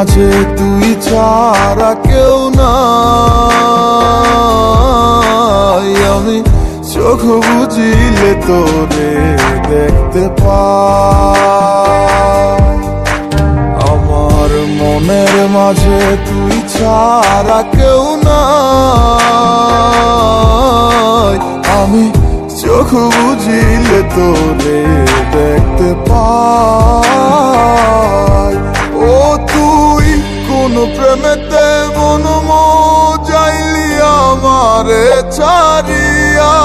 মাঝে তুই ছাড়া কেউ নাই। আমি চোখ বুঝিলে তোরে দেখতে পাই। আমার মনের মাঝে তুই ছাড়া কেউ নাই। আমি চোখ বুঝিলে তোরে দেখতে পাই। ও তুই কোন প্রেমেতে মন মজাইলি আমারে ছাড়িয়া,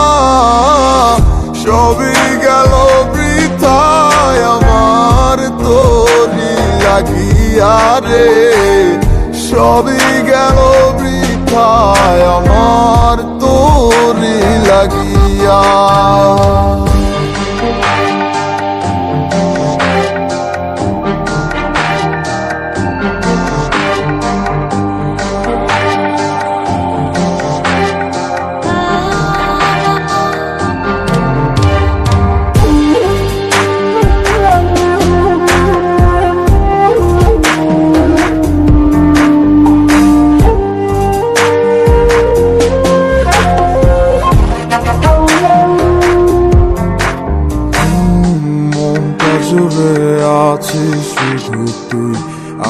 সবই গেল বৃথায় আমার তোরি লাগিয়া রে। সবই গেল বৃথায় আমার তোরি লাগিয়া। জুড়ে আছিস শুধু তুই,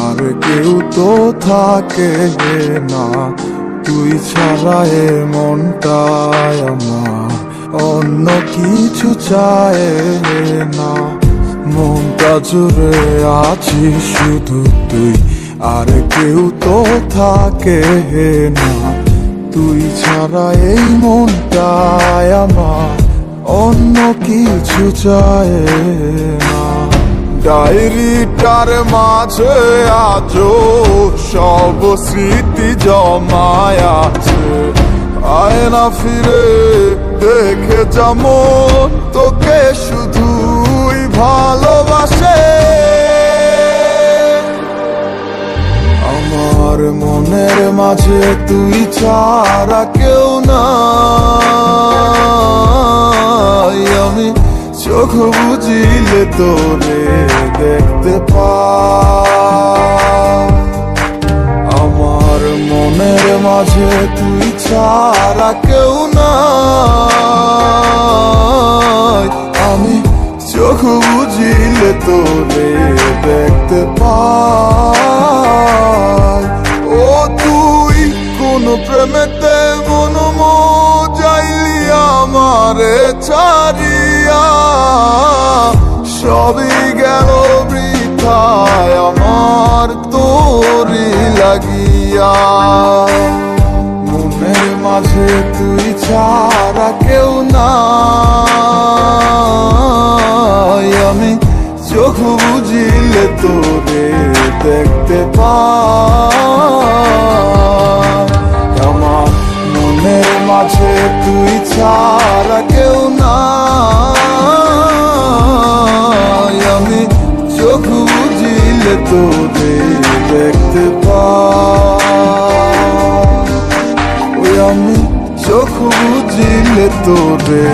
আর কেউ তো থাকে না। তুই ছাড়া এ মনটায় আমার অন্য কিছু চায় না। মনটা জুড়ে আছিস শুধু তুই, আর কেউ তো থাকে না। তুই ছাড়া এই মনটায় আমার অন্য কিছু চায় না। ডায়েরিটার মাঝে আজও সব স্মৃতি জমায় আছে। আয় না ফিরে দেখে যেমন তোকে শুধুই ভালোবাসে। আমার মনের মাঝে তুই ছাড়া কেউ নাই। আমি চোখ বুঝিলে তোরে দেখতে পাই। আমার মনের মাঝে তুই ছাড়া কেউ নাই। আমি চোখ বুঝিলে তোরে দেখতে পাই। ও তুই কোন প্রেমেতে মন মজাইলি আমারে ছাড়িয়া, সবই গেল বৃথায় আমার তোরি লাগিয়া। মনের মাঝে তুই ছাড়া কেউ নাই। আমি চোখ বুঝিলে তোরে দেখতে পাই। আমার মনের মাঝে তুই ছাড়া কেউ নাই। আমি চোখ বুঝিলে তোরে দেখতে পাই। ওই আমি চোখ বুঝিলে তোরে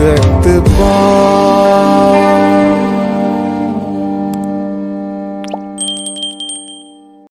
দেখতে পাই।